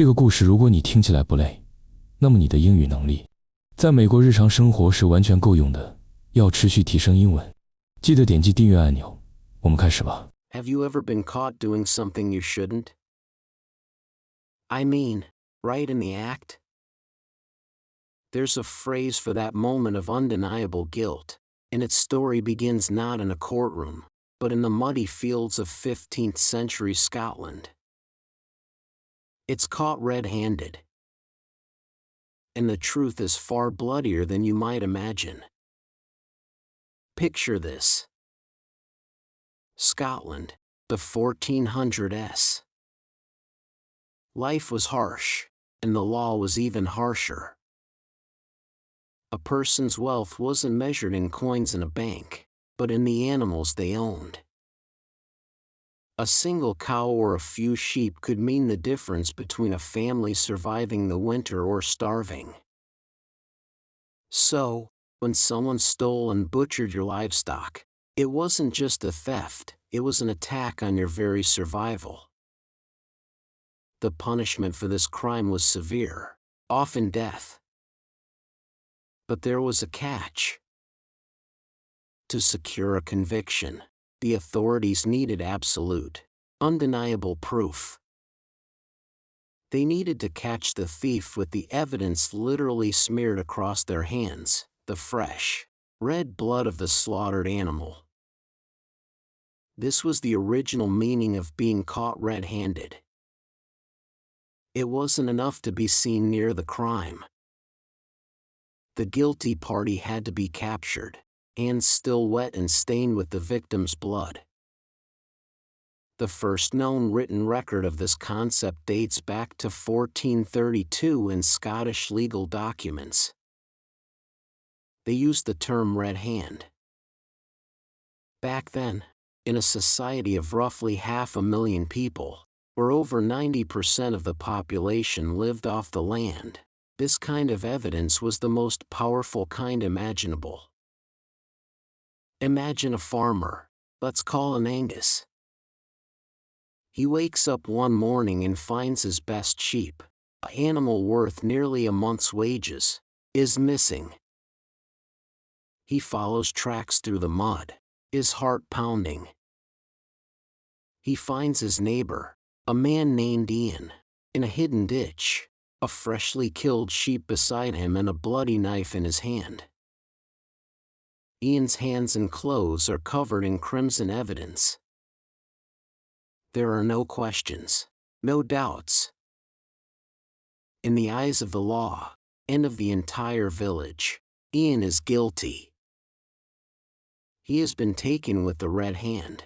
这个故事如果你听起来不累，那么你的英语能力在美国日常生活是完全够用的。要持续提升英文，记得点击订阅按钮。我们开始吧。 Have you ever been caught doing something you shouldn't? I mean, right in the act? There's a phrase for that moment of undeniable guilt, and its story begins not in a courtroom, but in the muddy fields of 15th century Scotland. It's caught red-handed. And the truth is far bloodier than you might imagine. Picture this. Scotland, the 1400s. Life was harsh, and the law was even harsher. A person's wealth wasn't measured in coins in a bank, but in the animals they owned. A single cow or a few sheep could mean the difference between a family surviving the winter or starving. So, when someone stole and butchered your livestock, it wasn't just a theft, it was an attack on your very survival. The punishment for this crime was severe, often death. But there was a catch. To secure a conviction, the authorities needed absolute, undeniable proof. They needed to catch the thief with the evidence literally smeared across their hands, the fresh, red blood of the slaughtered animal. This was the original meaning of being caught red-handed. It wasn't enough to be seen near the crime. The guilty party had to be captured, hands still wet and stained with the victim's blood. The first known written record of this concept dates back to 1432 in Scottish legal documents. They used the term red hand. Back then, in a society of roughly 500,000 people, where over 90% of the population lived off the land, this kind of evidence was the most powerful kind imaginable. Imagine a farmer, let's call him Angus. He wakes up one morning and finds his best sheep, an animal worth nearly a month's wages, is missing. He follows tracks through the mud, his heart pounding. He finds his neighbor, a man named Ian, in a hidden ditch, a freshly killed sheep beside him and a bloody knife in his hand. Ian's hands and clothes are covered in crimson evidence. There are no questions, no doubts. In the eyes of the law, and of the entire village, Ian is guilty. He has been taken with the red hand.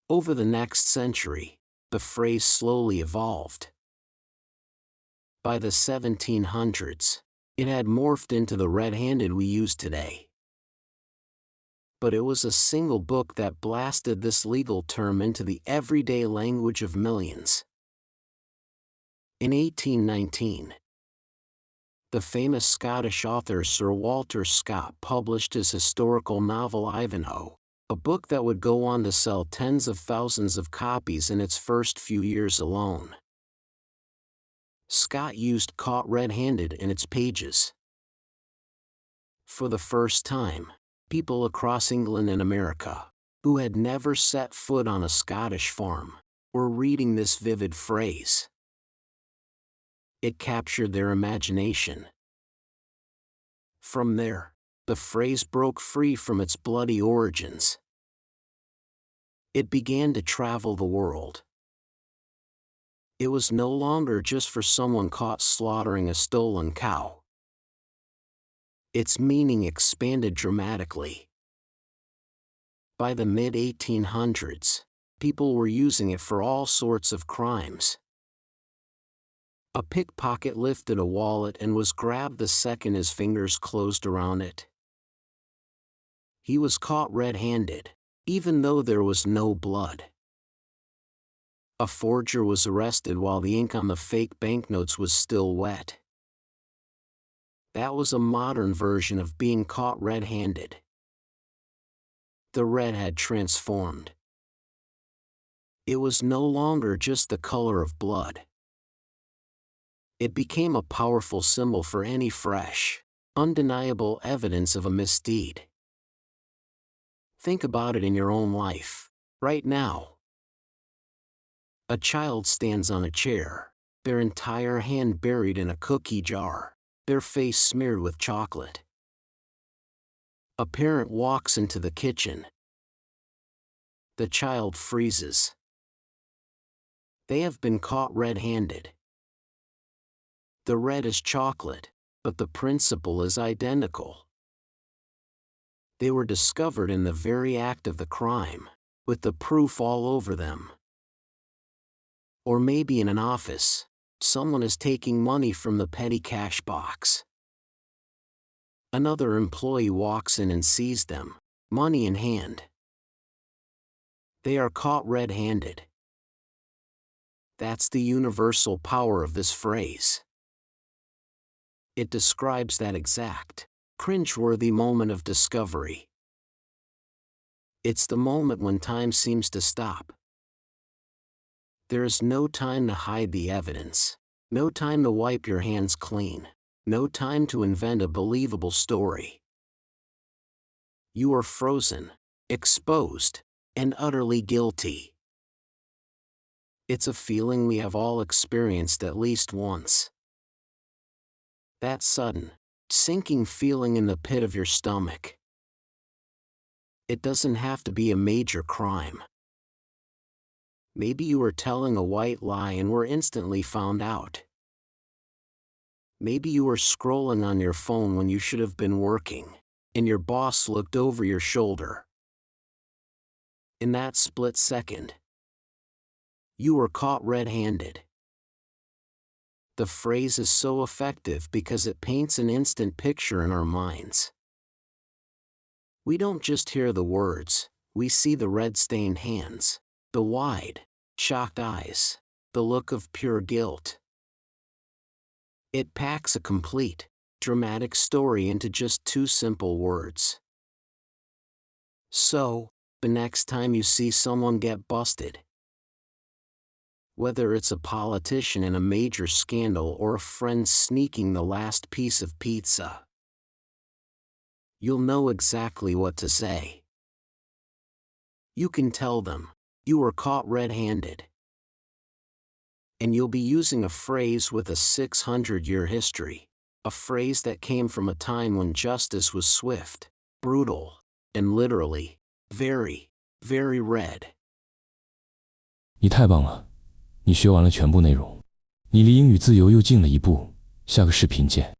Over the next century, the phrase slowly evolved. By the 1700s, it had morphed into the red-handed we use today. But it was a single book that blasted this legal term into the everyday language of millions. In 1819, the famous Scottish author Sir Walter Scott published his historical novel Ivanhoe, a book that would go on to sell tens of thousands of copies in its first few years alone. Scott used caught red-handed in its pages. For the first time, people across England and America, who had never set foot on a Scottish farm, were reading this vivid phrase. It captured their imagination. From there, the phrase broke free from its bloody origins. It began to travel the world. It was no longer just for someone caught slaughtering a stolen cow. Its meaning expanded dramatically. By the mid-1800s, people were using it for all sorts of crimes. A pickpocket lifted a wallet and was grabbed the second his fingers closed around it. He was caught red-handed, even though there was no blood. A forger was arrested while the ink on the fake banknotes was still wet. That was a modern version of being caught red-handed. The red had transformed. It was no longer just the color of blood. It became a powerful symbol for any fresh, undeniable evidence of a misdeed. Think about it in your own life, right now. A child stands on a chair, their entire hand buried in a cookie jar, their face smeared with chocolate. A parent walks into the kitchen. The child freezes. They have been caught red-handed. The red is chocolate, but the principle is identical. They were discovered in the very act of the crime, with the proof all over them. Or maybe in an office, someone is taking money from the petty cash box. Another employee walks in and sees them, money in hand. They are caught red-handed. That's the universal power of this phrase. It describes that exact, cringeworthy moment of discovery. It's the moment when time seems to stop. There is no time to hide the evidence, no time to wipe your hands clean, no time to invent a believable story. You are frozen, exposed, and utterly guilty. It's a feeling we have all experienced at least once. That sudden, sinking feeling in the pit of your stomach. It doesn't have to be a major crime. Maybe you were telling a white lie and were instantly found out. Maybe you were scrolling on your phone when you should have been working, and your boss looked over your shoulder. In that split second, you were caught red-handed. The phrase is so effective because it paints an instant picture in our minds. We don't just hear the words, we see the red-stained hands, the wide, shocked eyes, the look of pure guilt. It packs a complete, dramatic story into just two simple words. So, the next time you see someone get busted, whether it's a politician in a major scandal or a friend sneaking the last piece of pizza, you'll know exactly what to say. You can tell them, you were caught red-handed. And you'll be using a phrase with a 600-year history, a phrase that came from a time when justice was swift, brutal, and literally, very, very red. 你太棒了，你学完了全部内容，你离英语自由又近了一步，下个视频见。